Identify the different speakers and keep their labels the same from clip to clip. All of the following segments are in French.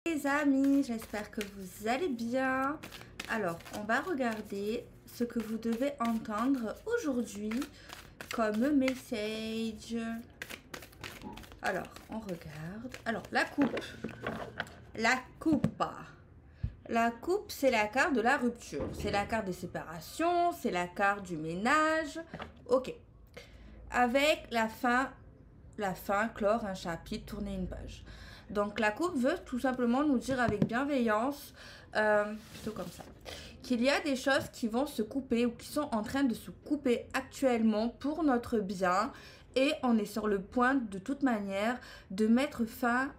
Speaker 1: Les amis, j'espère que vous allez bien. Alors, on va regarder ce que vous devez entendre aujourd'hui comme message. Alors, on regarde. Alors, la coupe. La coupe. La coupe, c'est la carte de la rupture. C'est la carte des séparations, c'est la carte du ménage. Ok. Avec la fin, clore un chapitre, tourner une page. Donc la coupe veut tout simplement nous dire avec bienveillance, plutôt comme ça, qu'il y a des choses qui vont se couper ou qui sont en train de se couper actuellement pour notre bien et on est sur le point de toute manière de mettre fin,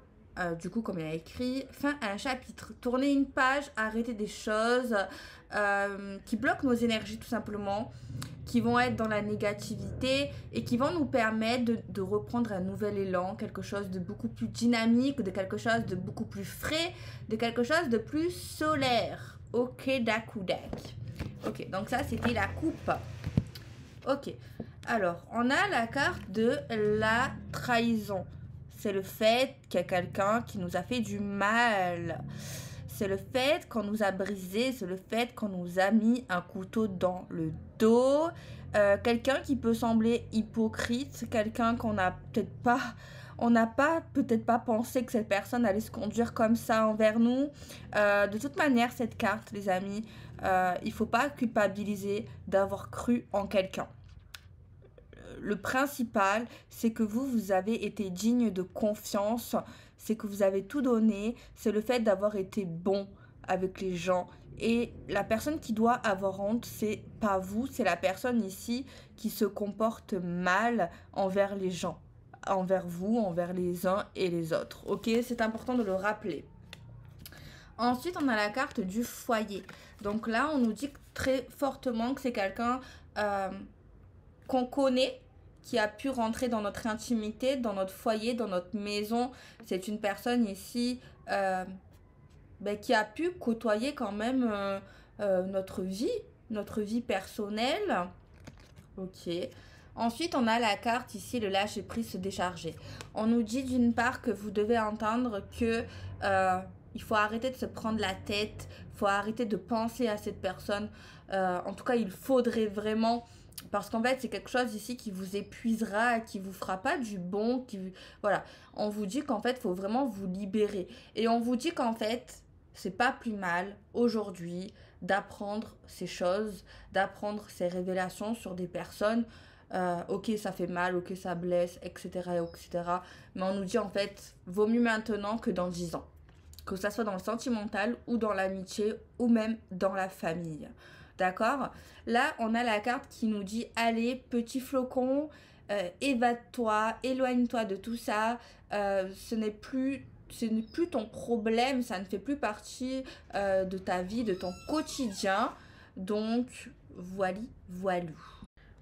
Speaker 1: du coup comme il a écrit, fin à un chapitre, tourner une page, arrêter des choses qui bloquent nos énergies tout simplement, qui vont être dans la négativité et qui vont nous permettre de reprendre un nouvel élan, quelque chose de beaucoup plus dynamique, de quelque chose de beaucoup plus frais, de quelque chose de plus solaire. Ok, d'accord. Ok, donc ça c'était la coupe. Ok, alors on a la carte de la trahison. C'est le fait qu'il y a quelqu'un qui nous a fait du mal. C'est le fait qu'on nous a brisé, c'est le fait qu'on nous a mis un couteau dans le dos. Quelqu'un qui peut sembler hypocrite, quelqu'un qu'on n'a peut-être pas... On n'a pas peut-être pas pensé que cette personne allait se conduire comme ça envers nous. De toute manière, cette carte, les amis, il ne faut pas culpabiliser d'avoir cru en quelqu'un. Le principal, c'est que vous avez été digne de confiance, c'est que vous avez tout donné, c'est le fait d'avoir été bon avec les gens. Et la personne qui doit avoir honte, c'est pas vous, c'est la personne ici qui se comporte mal envers les gens, envers vous, envers les uns et les autres. Ok, c'est important de le rappeler. Ensuite, on a la carte du foyer. Donc là, on nous dit très fortement que c'est quelqu'un qu'on connaît, qui a pu rentrer dans notre intimité, dans notre foyer, dans notre maison. C'est une personne ici qui a pu côtoyer quand même notre vie personnelle. Ok. Ensuite, on a la carte ici, le lâcher prise, se décharger. On nous dit d'une part que vous devez entendre que il faut arrêter de se prendre la tête, il faut arrêter de penser à cette personne. En tout cas, il faudrait vraiment, parce qu'en fait, c'est quelque chose ici qui vous épuisera, qui vous fera pas du bon. Voilà, on vous dit qu'en fait, il faut vraiment vous libérer. Et on vous dit qu'en fait, c'est pas plus mal aujourd'hui d'apprendre ces choses, d'apprendre ces révélations sur des personnes. Ok, ça fait mal, ok, ça blesse, etc., etc. Mais on nous dit en fait, vaut mieux maintenant que dans 10 ans. Que ça soit dans le sentimental ou dans l'amitié ou même dans la famille. D'accord? Là, on a la carte qui nous dit, allez, petit flocon, évade-toi, éloigne-toi de tout ça. Ce n'est plus ton problème, ça ne fait plus partie de ta vie, de ton quotidien. Donc, voilou.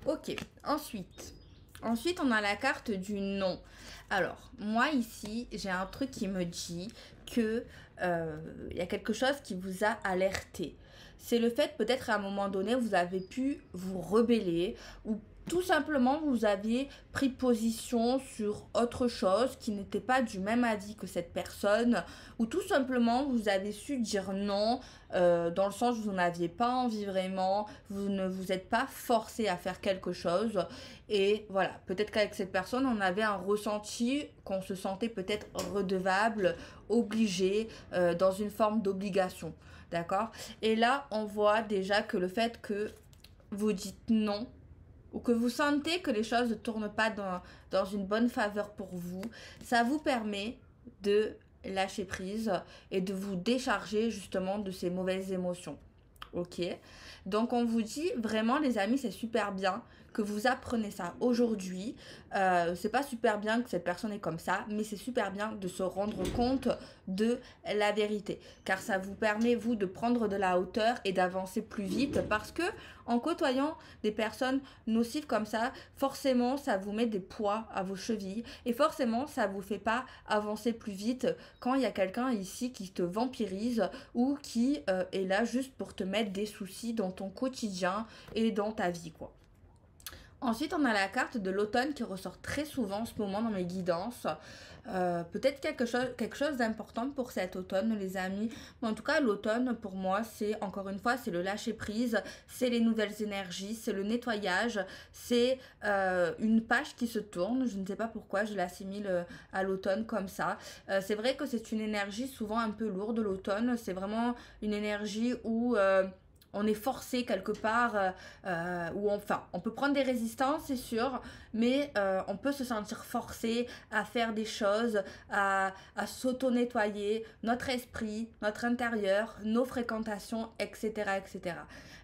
Speaker 1: Ok, ensuite, on a la carte du non. Alors, moi ici, j'ai un truc qui me dit que y a quelque chose qui vous a alerté. C'est le fait peut-être à un moment donné, vous avez pu vous rebeller ou tout simplement vous aviez pris position sur autre chose qui n'était pas du même avis que cette personne ou tout simplement vous avez su dire non dans le sens où vous n'aviez pas envie vraiment, vous ne vous êtes pas forcé à faire quelque chose et voilà, peut-être qu'avec cette personne on avait un ressenti qu'on se sentait peut-être redevable, obligé, dans une forme d'obligation, d'accord? Et là on voit déjà que le fait que vous dites non ou que vous sentez que les choses ne tournent pas dans une bonne faveur pour vous, ça vous permet de lâcher prise et de vous décharger justement de ces mauvaises émotions. Ok, donc on vous dit vraiment les amis, c'est super bien que vous apprenez ça aujourd'hui. C'est pas super bien que cette personne est comme ça, mais c'est super bien de se rendre compte de la vérité, car ça vous permet vous de prendre de la hauteur et d'avancer plus vite, parce que en côtoyant des personnes nocives comme ça, forcément ça vous met des poids à vos chevilles et forcément ça vous fait pas avancer plus vite quand il y a quelqu'un ici qui te vampirise ou qui est là juste pour te mettre des soucis dans ton quotidien et dans ta vie, quoi. Ensuite, on a la carte de l'automne qui ressort très souvent en ce moment dans mes guidances. Peut-être quelque chose d'important pour cet automne, les amis. Mais en tout cas, l'automne, pour moi, c'est, encore une fois, c'est le lâcher-prise, c'est les nouvelles énergies, c'est le nettoyage, c'est une page qui se tourne. Je ne sais pas pourquoi je l'assimile à l'automne comme ça. C'est vrai que c'est une énergie souvent un peu lourde, l'automne. C'est vraiment une énergie où on est forcé quelque part, enfin, on peut prendre des résistances, c'est sûr, mais on peut se sentir forcé à faire des choses, à s'auto-nettoyer notre esprit, notre intérieur, nos fréquentations, etc., etc.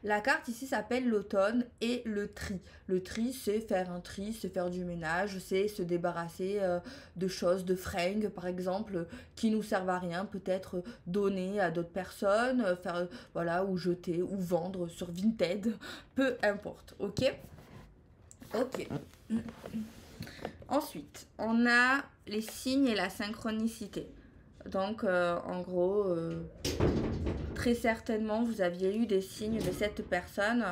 Speaker 1: La carte ici s'appelle l'automne et le tri. Le tri, c'est faire un tri, c'est faire du ménage, c'est se débarrasser de choses, de fringues, par exemple, qui nous servent à rien, peut-être donner à d'autres personnes, faire, voilà, ou jeter, ou vendre sur Vinted, peu importe, ok? Ok. Ensuite, on a les signes et la synchronicité. Donc, en gros, très certainement, vous aviez eu des signes de cette personne,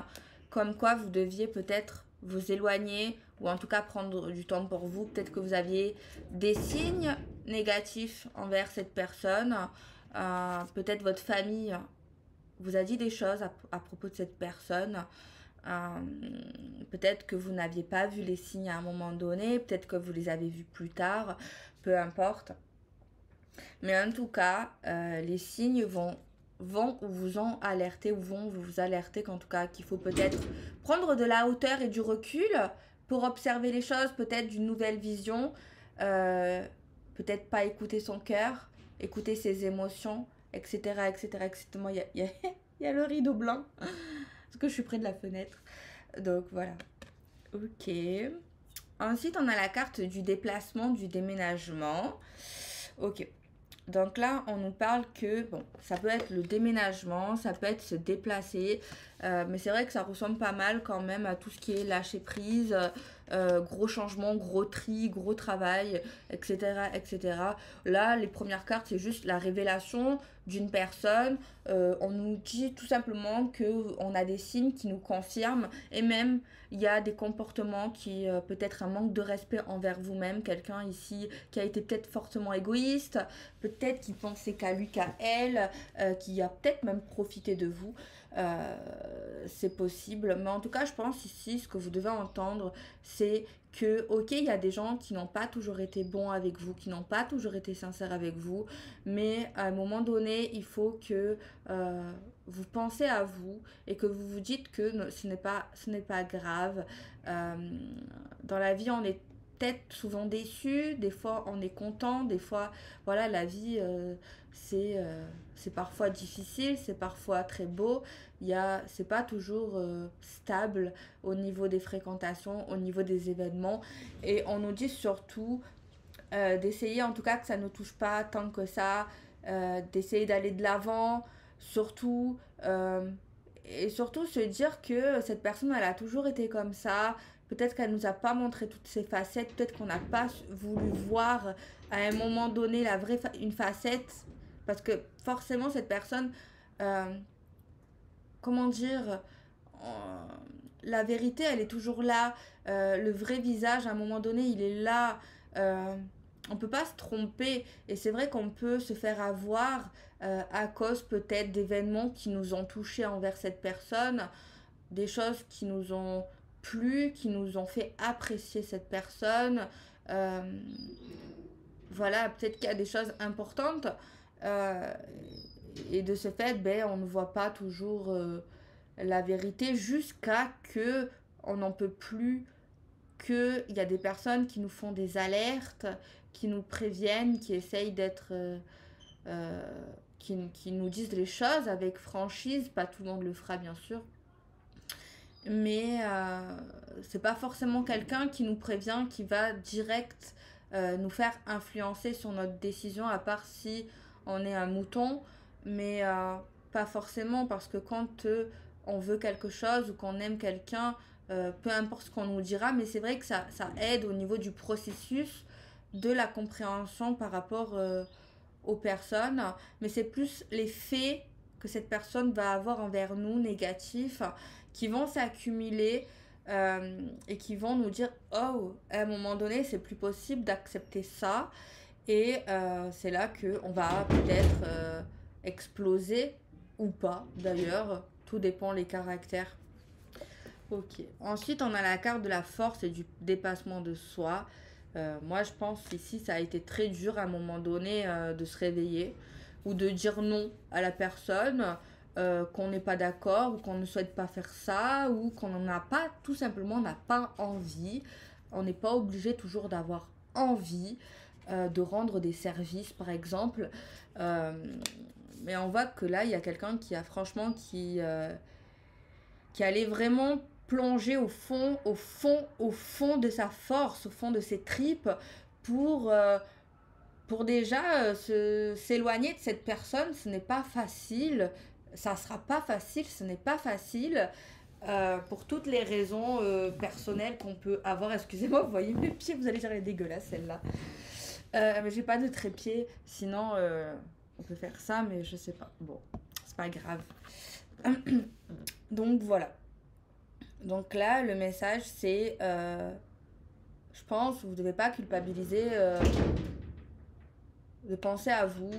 Speaker 1: comme quoi vous deviez peut-être vous éloigner, ou en tout cas prendre du temps pour vous. Peut-être que vous aviez des signes négatifs envers cette personne. Peut-être votre famille vous a dit des choses à propos de cette personne. Euh, Peut-être que vous n'aviez pas vu les signes à un moment donné, peut-être que vous les avez vus plus tard, peu importe. Mais en tout cas, les signes vont ou vous ont alerté ou vont vous alerter qu'en tout cas qu'il faut peut-être prendre de la hauteur et du recul pour observer les choses, peut-être d'une nouvelle vision, peut-être pas écouter son cœur, écouter ses émotions, etc. etc., etc. Il y a le rideau blanc parce que je suis près de la fenêtre. Donc voilà. Ok. Ensuite, on a la carte du déplacement, du déménagement. Ok. Donc là, on nous parle que, bon, ça peut être le déménagement, ça peut être se déplacer, mais c'est vrai que ça ressemble pas mal quand même à tout ce qui est lâcher prise, gros changement, gros tri, gros travail, etc., etc. Là, les premières cartes, c'est juste la révélation d'une personne. On nous dit tout simplement qu'on a des signes qui nous confirment et même il y a des comportements qui, peut-être un manque de respect envers vous-même, quelqu'un ici qui a été peut-être fortement égoïste, peut-être qui pensait qu'à lui, qu'à elle, qui a peut-être même profité de vous. C'est possible. Mais en tout cas, je pense ici, ce que vous devez entendre, c'est que, ok, il y a des gens qui n'ont pas toujours été bons avec vous, qui n'ont pas toujours été sincères avec vous, mais à un moment donné, il faut que vous pensez à vous et que vous vous dites que ce n'est pas grave. Euh, dans la vie, on est peut-être souvent déçu, des fois on est content, des fois, voilà, la vie, c'est parfois difficile, c'est parfois très beau, c'est pas toujours stable au niveau des fréquentations, au niveau des événements, et on nous dit surtout d'essayer en tout cas que ça ne touche pas tant que ça, d'essayer d'aller de l'avant, surtout, et surtout se dire que cette personne elle a toujours été comme ça, peut-être qu'elle nous a pas montré toutes ses facettes, peut-être qu'on n'a pas voulu voir à un moment donné une facette, parce que forcément cette personne, euh, comment dire, euh, la vérité elle est toujours là, le vrai visage à un moment donné il est là, on peut pas se tromper et c'est vrai qu'on peut se faire avoir à cause peut-être d'événements qui nous ont touchés envers cette personne, des choses qui nous ont plu, qui nous ont fait apprécier cette personne. Euh, voilà, peut-être qu'il y a des choses importantes euh, et de ce fait, ben, on ne voit pas toujours la vérité jusqu'à que on n'en peut plus, qu'il y a des personnes qui nous font des alertes, qui nous préviennent, qui essayent d'être... euh, qui nous disent les choses avec franchise. Pas tout le monde le fera, bien sûr. Mais c'est pas forcément quelqu'un qui nous prévient, qui va direct nous faire influencer sur notre décision, à part si on est un mouton. Mais pas forcément, parce que quand on veut quelque chose ou qu'on aime quelqu'un, peu importe ce qu'on nous dira, mais c'est vrai que ça aide au niveau du processus de la compréhension par rapport aux personnes, mais c'est plus les faits que cette personne va avoir envers nous négatifs qui vont s'accumuler et qui vont nous dire, oh, à un moment donné, c'est plus possible d'accepter ça. Et c'est là qu'on va peut-être exploser ou pas, d'ailleurs. Tout dépend les caractères. Ok. Ensuite, on a la carte de la force et du dépassement de soi. Moi, je pense qu'ici, ça a été très dur à un moment donné de se réveiller ou de dire non à la personne, qu'on n'est pas d'accord ou qu'on ne souhaite pas faire ça ou qu'on n'en a pas, tout simplement, on n'a pas envie. On n'est pas obligé toujours d'avoir envie de rendre des services, par exemple. Euh, mais on voit que là, il y a quelqu'un qui a franchement qui allait vraiment plonger au fond, au fond, au fond de sa force, au fond de ses tripes pour, pour déjà s'éloigner de cette personne. Ce n'est pas facile, ça sera pas facile, ce n'est pas facile. Pour toutes les raisons personnelles qu'on peut avoir. Excusez-moi, vous voyez mes pieds, vous allez dire elle est dégueulasse celle-là. Mais j'ai pas de trépied, sinon on peut faire ça, mais je sais pas. Bon, c'est pas grave. Donc voilà. Donc là, le message, c'est, je pense, vous ne devez pas culpabiliser de penser à vous,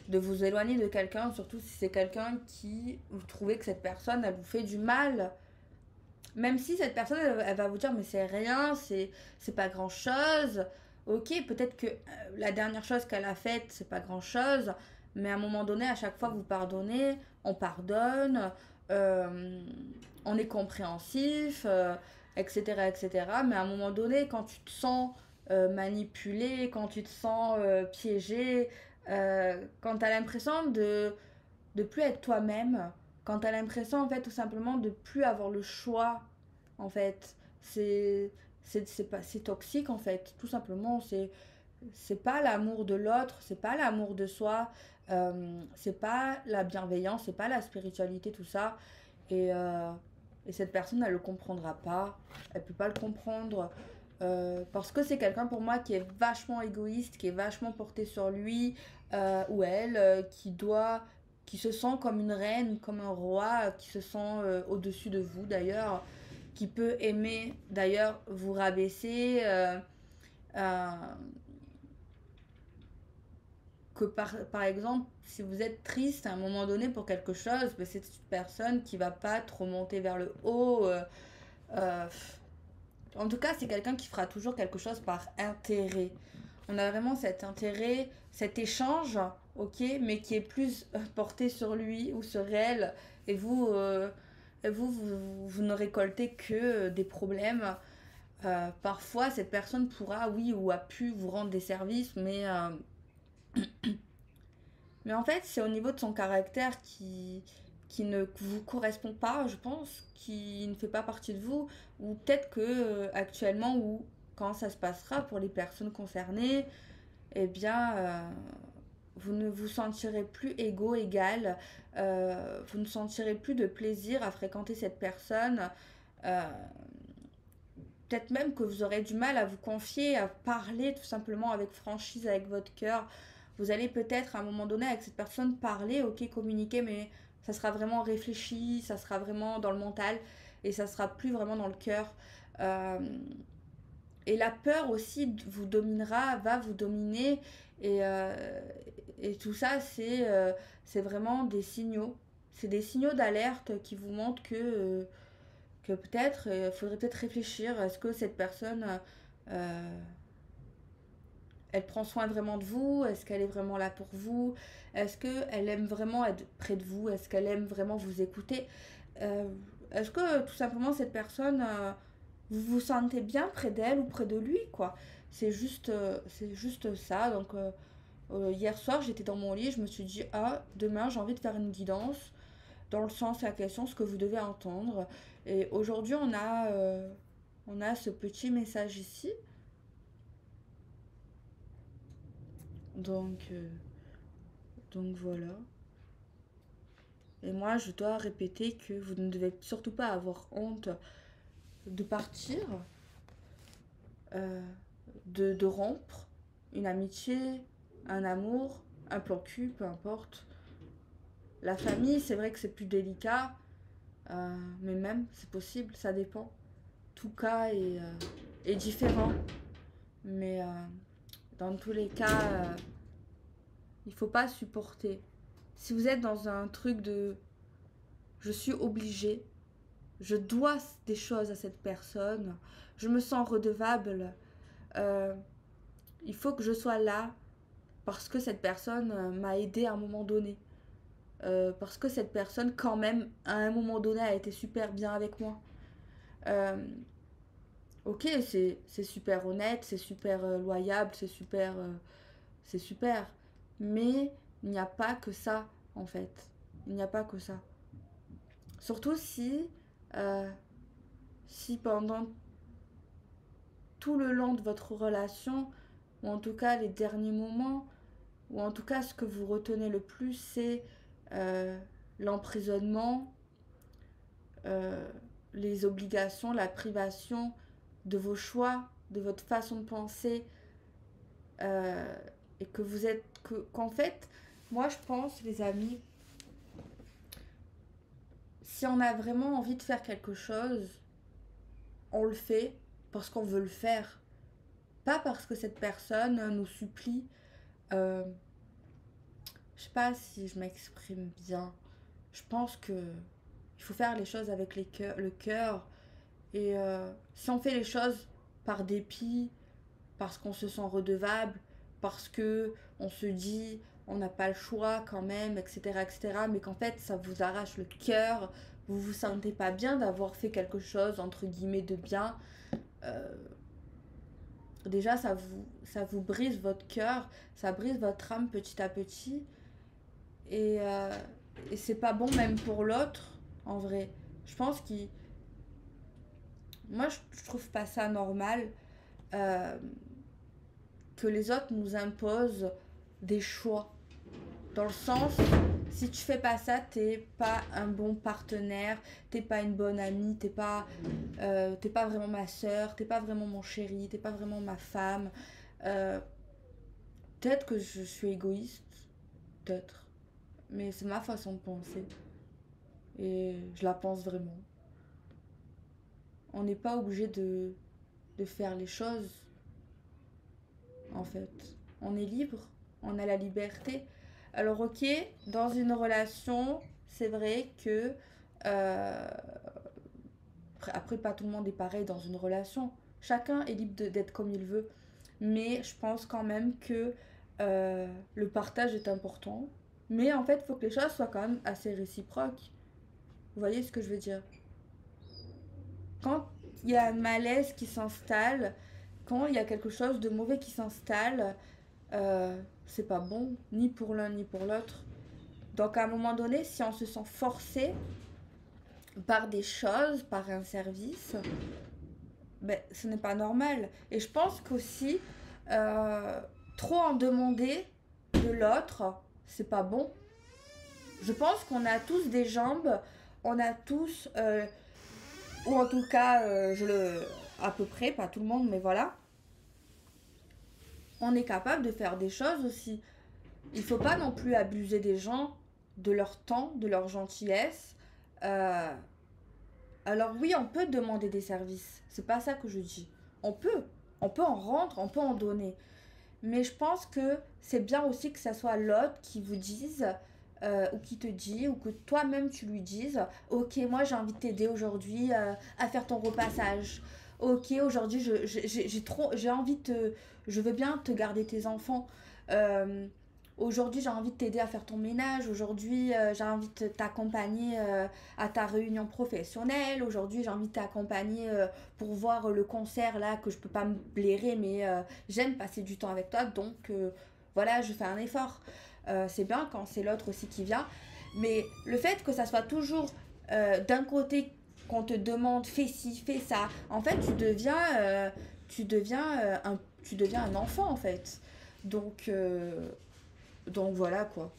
Speaker 1: de vous éloigner de quelqu'un, surtout si c'est quelqu'un qui, vous trouvez que cette personne, elle vous fait du mal. Même si cette personne, elle va vous dire, mais c'est rien, c'est pas grand-chose. Ok, peut-être que la dernière chose qu'elle a faite, c'est pas grand-chose, mais à un moment donné, à chaque fois que vous pardonnez, on pardonne, euh, on est compréhensif, etc., etc. Mais à un moment donné, quand tu te sens manipulé, quand tu te sens piégé, quand tu as l'impression de plus être toi-même, quand tu as l'impression, en fait, tout simplement de plus avoir le choix, en fait, c'est toxique, en fait, tout simplement, c'est pas l'amour de l'autre, c'est pas l'amour de soi, c'est pas la bienveillance, c'est pas la spiritualité, tout ça. Et, euh, et cette personne, elle le comprendra pas, elle peut pas le comprendre. Parce que c'est quelqu'un pour moi qui est vachement égoïste, qui est vachement porté sur lui ou elle, qui se sent comme une reine, comme un roi, qui se sent au-dessus de vous d'ailleurs, qui peut aimer d'ailleurs vous rabaisser, euh, que par exemple, si vous êtes triste à un moment donné pour quelque chose, ben, c'est une personne qui va pas trop monter vers le haut. Euh, en tout cas, c'est quelqu'un qui fera toujours quelque chose par intérêt. On a vraiment cet intérêt, cet échange, ok, mais qui est plus porté sur lui ou sur elle. Et vous ne récoltez que des problèmes. Parfois, cette personne pourra, oui, ou a pu vous rendre des services, mais en fait, c'est au niveau de son caractère qui ne vous correspond pas, je pense, qui ne fait pas partie de vous, ou peut-être que actuellement, ou quand ça se passera pour les personnes concernées, eh bien, vous ne vous sentirez plus égaux, égal, vous ne sentirez plus de plaisir à fréquenter cette personne. euh, Peut-être même que vous aurez du mal à vous confier, à parler tout simplement avec franchise, avec votre cœur. Vous allez peut-être à un moment donné avec cette personne parler, ok, communiquer, mais ça sera vraiment réfléchi, ça sera vraiment dans le mental et ça sera plus vraiment dans le cœur. Euh, et la peur aussi vous dominera, va vous dominer et, et tout ça c'est vraiment des signaux. C'est des signaux d'alerte qui vous montrent que peut-être faudrait peut-être réfléchir. Est-ce que cette personne, euh, elle prend soin vraiment de vous? Est-ce qu'elle est vraiment là pour vous? Est-ce qu'elle aime vraiment être près de vous? Est-ce qu'elle aime vraiment vous écouter? Euh, Est-ce que tout simplement cette personne, vous vous sentez bien près d'elle ou près de lui, quoi? C'est juste ça. Donc hier soir, j'étais dans mon lit, je me suis dit, ah, demain j'ai envie de faire une guidance dans le sens et la question, ce que vous devez entendre. Et aujourd'hui, on a ce petit message ici. Donc, euh, donc voilà. Et moi, je dois répéter que vous ne devez surtout pas avoir honte de partir, euh, de rompre une amitié, un amour, un plan cul, peu importe. La famille, c'est vrai que c'est plus délicat, mais même, c'est possible, ça dépend. tout cas est différent. Mais dans tous les cas, il faut pas supporter. Si vous êtes dans un truc de je suis obligée, je dois des choses à cette personne, je me sens redevable, il faut que je sois là parce que cette personne m'a aidé à un moment donné. Parce que cette personne, quand même, à un moment donné, a été super bien avec moi. Euh, ok, c'est super honnête, c'est super loyable, c'est super. Mais il n'y a pas que ça, en fait. Il n'y a pas que ça. Surtout euh, si pendant tout le long de votre relation, ou en tout cas les derniers moments, ou en tout cas ce que vous retenez le plus, c'est euh, l'emprisonnement, euh, les obligations, la privation de vos choix, de votre façon de penser, euh, et que vous êtes, qu'en fait, moi je pense, les amis, si on a vraiment envie de faire quelque chose, on le fait parce qu'on veut le faire, pas parce que cette personne nous supplie. Euh, je sais pas si je m'exprime bien. Je pense que il faut faire les choses avec le cœur. Et si on fait les choses par dépit, parce qu'on se sent redevable, parce que on se dit on n'a pas le choix quand même, etc., etc., mais qu'en fait ça vous arrache le cœur, vous vous sentez pas bien d'avoir fait quelque chose entre guillemets de bien, euh, déjà ça vous brise votre cœur, ça brise votre âme petit à petit, et, euh, et c'est pas bon même pour l'autre, en vrai. Je pense qu'il. Moi, je trouve pas ça normal euh, que les autres nous imposent des choix. Dans le sens, si tu fais pas ça, t'es pas un bon partenaire, t'es pas une bonne amie, t'es pas vraiment ma soeur, t'es pas vraiment mon chéri, t'es pas vraiment ma femme. Euh, Peut-être que je suis égoïste, peut-être, mais c'est ma façon de penser et je la pense vraiment. On n'est pas obligé de faire les choses, en fait. On est libre, on a la liberté. Alors ok, dans une relation, c'est vrai que euh, après pas tout le monde est pareil dans une relation. Chacun est libre d'être comme il veut. Mais je pense quand même que le partage est important. Mais en fait, il faut que les choses soient quand même assez réciproques. Vous voyez ce que je veux dire? Quand il y a un malaise qui s'installe, quand il y a quelque chose de mauvais qui s'installe, c'est pas bon, ni pour l'un ni pour l'autre. Donc à un moment donné, si on se sent forcé par des choses, par un service, ben, ce n'est pas normal. Et je pense qu'aussi, euh, trop en demander de l'autre, c'est pas bon. Je pense qu'on a tous des jambes, on a tous, ou en tout cas, à peu près, pas tout le monde, mais voilà, on est capable de faire des choses aussi. Il faut pas non plus abuser des gens, de leur temps, de leur gentillesse. Euh, alors oui, on peut demander des services. C'est pas ça que je dis. On peut. On peut en rendre, on peut en donner. Mais je pense que c'est bien aussi que ça soit l'autre qui vous dise, ou qui te dit, ou que toi-même tu lui dises, ok, moi j'ai envie de t'aider aujourd'hui à faire ton repassage. Ok, aujourd'hui j'ai envie je veux bien te garder tes enfants. Euh, Aujourd'hui j'ai envie de t'aider à faire ton ménage. Aujourd'hui j'ai envie de t'accompagner à ta réunion professionnelle. Aujourd'hui j'ai envie de t'accompagner pour voir le concert là que je peux pas me blairer, mais j'aime passer du temps avec toi, donc voilà, je fais un effort. C'est bien quand c'est l'autre aussi qui vient, mais le fait que ça soit toujours d'un côté qu'on te demande fais ci, fais ça, en fait tu deviens un enfant en fait. Donc, donc voilà quoi.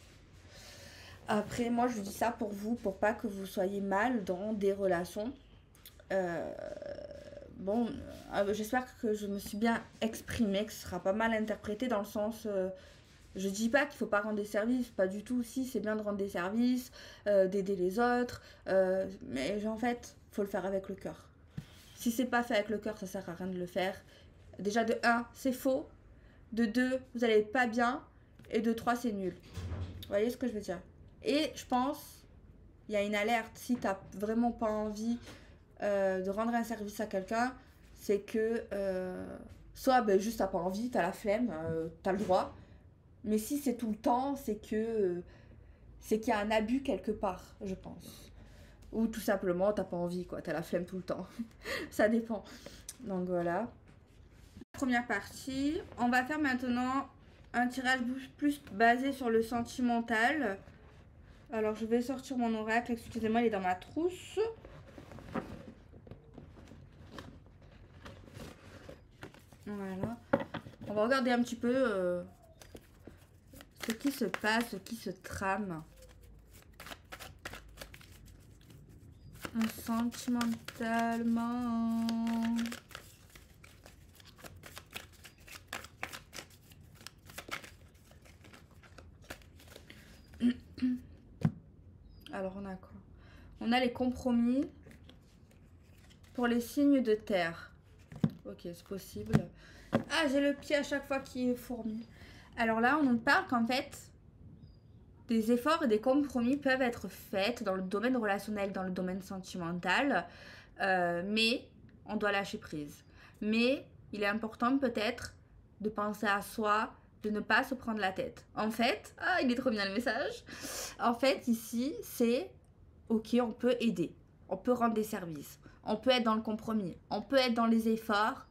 Speaker 1: Après, moi je vous dis ça pour vous, pour pas que vous soyez mal dans des relations. Euh, bon, j'espère que je me suis bien exprimée, que ce sera pas mal interprété dans le sens. Je dis pas qu'il faut pas rendre des services, pas du tout. Si, c'est bien de rendre des services, d'aider les autres, mais en fait, faut le faire avec le cœur. Si c'est pas fait avec le cœur, ça sert à rien de le faire. Déjà de 1, c'est faux. De 2, vous allez pas bien. Et de 3, c'est nul. Vous voyez ce que je veux dire? Et je pense, il y a une alerte. Si tu n'as vraiment pas envie de rendre un service à quelqu'un, c'est que soit ben, juste t'as pas envie, t'as la flemme, t'as le droit. Mais si c'est tout le temps, c'est que c'est qu'il y a un abus quelque part, je pense. Ou tout simplement t'as pas envie, quoi, t'as la flemme tout le temps. Ça dépend. Donc voilà. Première partie. On va faire maintenant un tirage plus basé sur le sentimental. Alors je vais sortir mon oracle, excusez-moi, il est dans ma trousse. Voilà. On va regarder un petit peu ce qui se passe, ce qui se trame. Sentimentalement. Alors on a quoi? On a les compromis pour les signes de terre. Ok, c'est possible. Ah, j'ai le pied à chaque fois qui est fourmi. Alors là, on nous parle qu'en fait, des efforts et des compromis peuvent être faits dans le domaine relationnel, dans le domaine sentimental, mais on doit lâcher prise. Mais il est important peut-être de penser à soi, de ne pas se prendre la tête. En fait, ah, il est trop bien le message. En fait, ici, c'est ok, on peut aider, on peut rendre des services, on peut être dans le compromis, on peut être dans les efforts,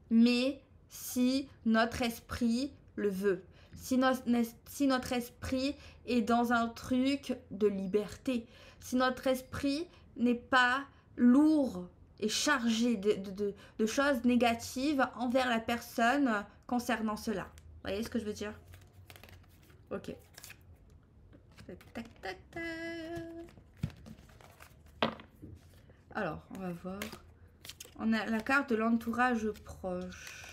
Speaker 1: mais si notre esprit le veut, si notre esprit est dans un truc de liberté, si notre esprit n'est pas lourd et chargé de choses négatives envers la personne concernant cela. Vous voyez ce que je veux dire? Ok. Tac, tac, tac. Alors, on va voir. On a la carte de l'entourage proche.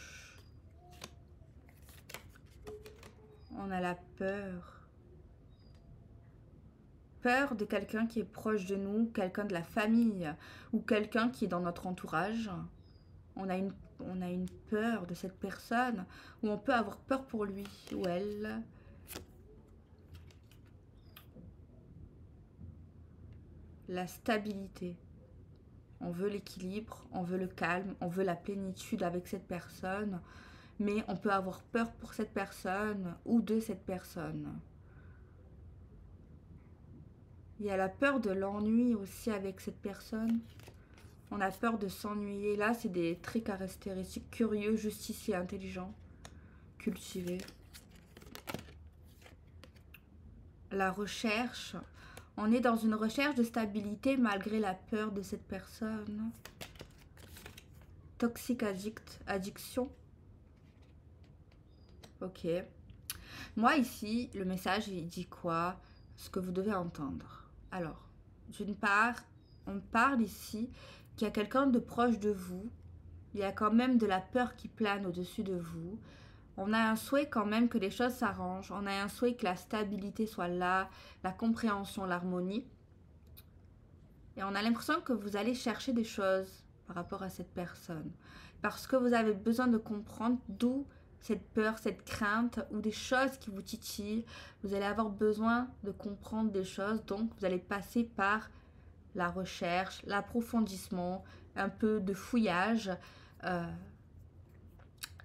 Speaker 1: On a la peur. Peur de quelqu'un qui est proche de nous, quelqu'un de la famille ou quelqu'un qui est dans notre entourage. On a une peur de cette personne ou on peut avoir peur pour lui ou elle. La stabilité. On veut l'équilibre, on veut le calme, on veut la plénitude avec cette personne. Mais on peut avoir peur pour cette personne ou de cette personne. Il y a la peur de l'ennui aussi avec cette personne. On a peur de s'ennuyer. Là, c'est des traits caractéristiques curieux, justicier, intelligent, cultivé. La recherche. On est dans une recherche de stabilité malgré la peur de cette personne. Toxique addiction. Ok. Moi, ici, le message, il dit quoi? Ce que vous devez entendre. Alors, d'une part, on parle ici qu'il y a quelqu'un de proche de vous. Il y a quand même de la peur qui plane au-dessus de vous. On a un souhait quand même que les choses s'arrangent. On a un souhait que la stabilité soit là, la compréhension, l'harmonie. Et on a l'impression que vous allez chercher des choses par rapport à cette personne. Parce que vous avez besoin de comprendre d'où cette peur, cette crainte ou des choses qui vous titillent. Vous allez avoir besoin de comprendre des choses. Donc, vous allez passer par la recherche, l'approfondissement, un peu de fouillage.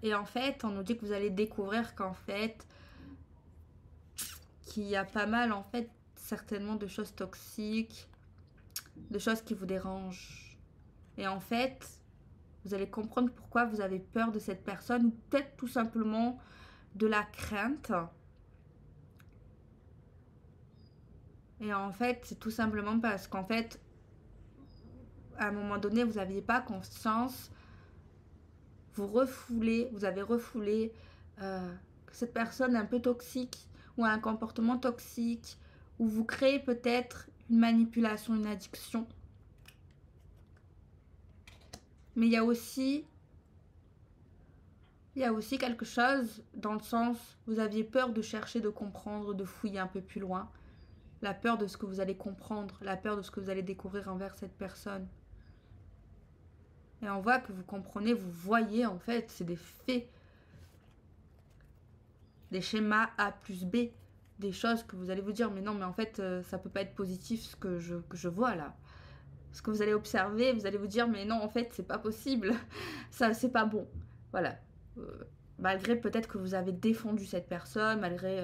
Speaker 1: Et en fait, on nous dit que vous allez découvrir qu'en fait, qu'il y a pas mal, en fait, certainement de choses toxiques, de choses qui vous dérangent. Et en fait, vous allez comprendre pourquoi vous avez peur de cette personne, ou peut-être tout simplement de la crainte. Et en fait, c'est tout simplement parce qu'en fait, à un moment donné, vous n'aviez pas conscience, vous avez refoulé que cette personne est un peu toxique, ou a un comportement toxique, ou vous créez peut-être une manipulation, une addiction. Mais il y a aussi quelque chose dans le sens, vous aviez peur de chercher, de comprendre, de fouiller un peu plus loin. La peur de ce que vous allez comprendre, la peur de ce que vous allez découvrir envers cette personne. Et on voit que vous comprenez, vous voyez en fait, c'est des faits. Des schémas A plus B. Des choses que vous allez vous dire, mais non, mais en fait, ça peut pas être positif ce que je vois là. Ce que vous allez observer, vous allez vous dire, mais non, en fait, c'est pas possible. Ça, c'est pas bon. Voilà. Malgré peut-être que vous avez défendu cette personne, malgré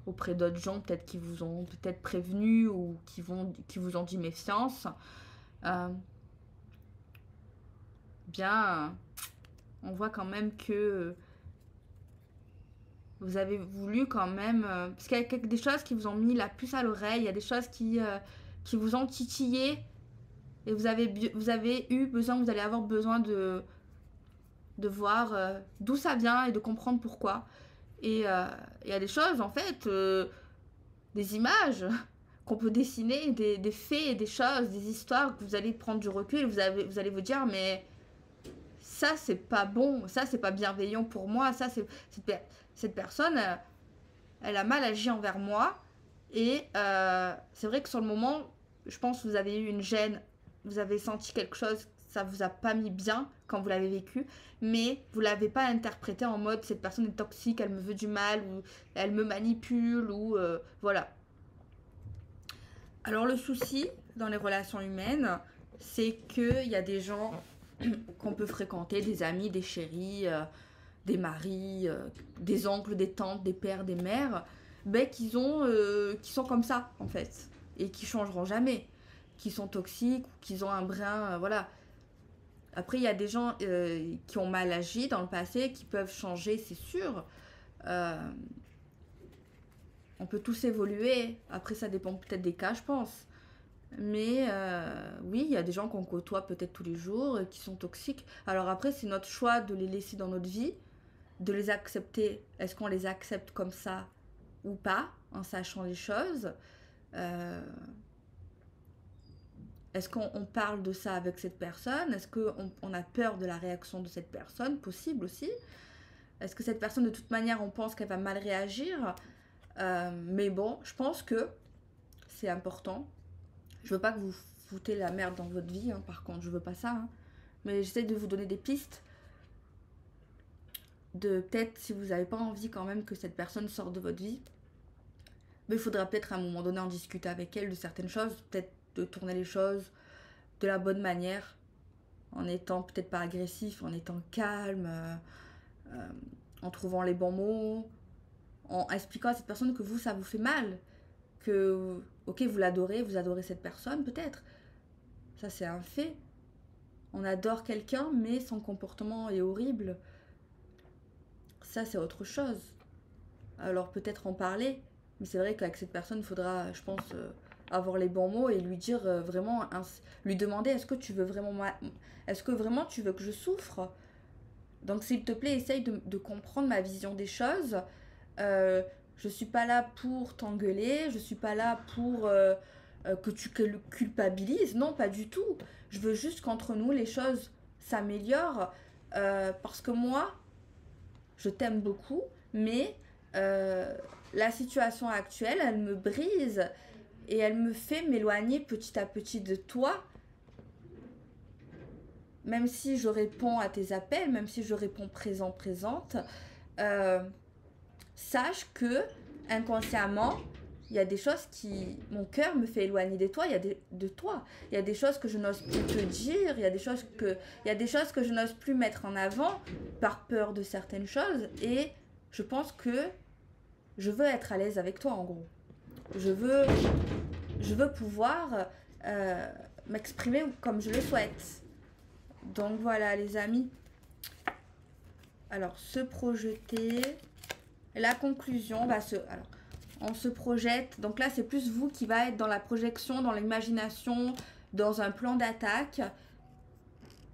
Speaker 1: auprès d'autres gens peut-être qui vous ont peut-être prévenu ou qui vous ont dit méfiance. Bien, on voit quand même que vous avez voulu quand même... parce qu'il y a des choses qui vous ont mis la puce à l'oreille, il y a des choses qui vous ont titillé et vous avez eu besoin, vous allez avoir besoin de voir d'où ça vient et de comprendre pourquoi. Et il y a des choses, en fait, des images qu'on peut dessiner, des faits et des choses, des histoires que vous allez prendre du recul et vous allez vous dire, mais ça, c'est pas bon, ça, c'est pas bienveillant pour moi, ça, c'est... Cette personne, elle a mal agi envers moi. Et c'est vrai que sur le moment, je pense que vous avez eu une gêne, vous avez senti quelque chose, ça vous a pas mis bien quand vous l'avez vécu, mais vous l'avez pas interprété en mode cette personne est toxique, elle me veut du mal, ou elle me manipule, ou voilà. Alors le souci dans les relations humaines, c'est qu'il y a des gens qu'on peut fréquenter, des amis, des chéris, des maris, des oncles, des tantes, des pères, des mères, ben, qui sont comme ça, en fait, et qui changeront jamais, qui sont toxiques, ou qui ont un brin, voilà. Après, il y a des gens qui ont mal agi dans le passé, qui peuvent changer, c'est sûr. On peut tous évoluer, après ça dépend peut-être des cas, je pense. Mais oui, il y a des gens qu'on côtoie peut-être tous les jours, qui sont toxiques. Alors après, c'est notre choix de les laisser dans notre vie, de les accepter. Est-ce qu'on les accepte comme ça ou pas, en sachant les choses? Est-ce qu'on parle de ça avec cette personne? Est-ce qu'on a peur de la réaction de cette personne? Possible aussi. Est-ce que cette personne, de toute manière, on pense qu'elle va mal réagir? Mais bon, je pense que c'est important. Je veux pas que vous foutez la merde dans votre vie, hein, par contre, je veux pas ça. Hein. Mais j'essaie de vous donner des pistes. De peut-être, si vous n'avez pas envie quand même que cette personne sorte de votre vie, mais il faudra peut-être à un moment donné en discuter avec elle de certaines choses, peut-être de tourner les choses de la bonne manière, en étant peut-être pas agressif, en étant calme, en trouvant les bons mots, en expliquant à cette personne que vous, ça vous fait mal, que, ok, vous l'adorez, vous adorez cette personne peut-être, ça c'est un fait. On adore quelqu'un, mais son comportement est horrible. Ça, c'est autre chose. Alors peut-être en parler, mais c'est vrai qu'avec cette personne, il faudra, je pense, avoir les bons mots et lui dire vraiment, lui demander est-ce que tu veux vraiment, est-ce que vraiment tu veux que je souffre? Donc s'il te plaît, essaye de comprendre ma vision des choses. Je suis pas là pour t'engueuler, je suis pas là pour que tu culpabilises, non, pas du tout. Je veux juste qu'entre nous, les choses s'améliorent parce que moi, je t'aime beaucoup, mais la situation actuelle, elle me brise et elle me fait m'éloigner petit à petit de toi. Même si je réponds à tes appels, même si je réponds présente, sache que inconsciemment, il y a des choses qui... Mon cœur me fait éloigner de toi, de toi. Il y a des choses que je n'ose plus te dire, il y a des choses que je n'ose plus mettre en avant par peur de certaines choses. Et je pense que je veux être à l'aise avec toi, en gros. Je veux pouvoir m'exprimer comme je le souhaite. Donc voilà, les amis. Alors, se projeter. La conclusion va se... Alors, on se projette. Donc là, c'est plus vous qui va être dans la projection, dans l'imagination, dans un plan d'attaque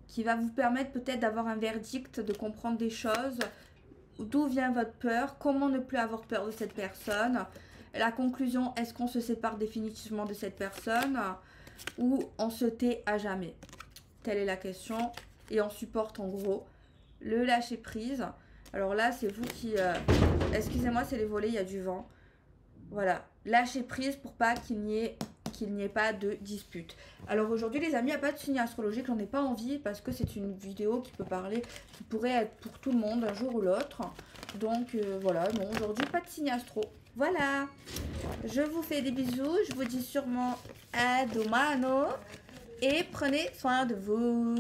Speaker 1: qui va vous permettre peut-être d'avoir un verdict, de comprendre des choses. D'où vient votre peur? Comment ne plus avoir peur de cette personne? La conclusion, est-ce qu'on se sépare définitivement de cette personne ou on se tait à jamais? Telle est la question. Et on supporte en gros le lâcher prise. Alors là, c'est vous qui... Excusez-moi, c'est les volets, il y a du vent. Voilà, lâcher prise pour pas qu'il y qu'il n'y ait pas de dispute. Alors aujourd'hui les amis, il n'y a pas de signe astrologique, j'en ai pas envie parce que c'est une vidéo qui pourrait être pour tout le monde un jour ou l'autre. Donc voilà, non, aujourd'hui pas de signe astro. Voilà, je vous fais des bisous, je vous dis sûrement à domani et prenez soin de vous.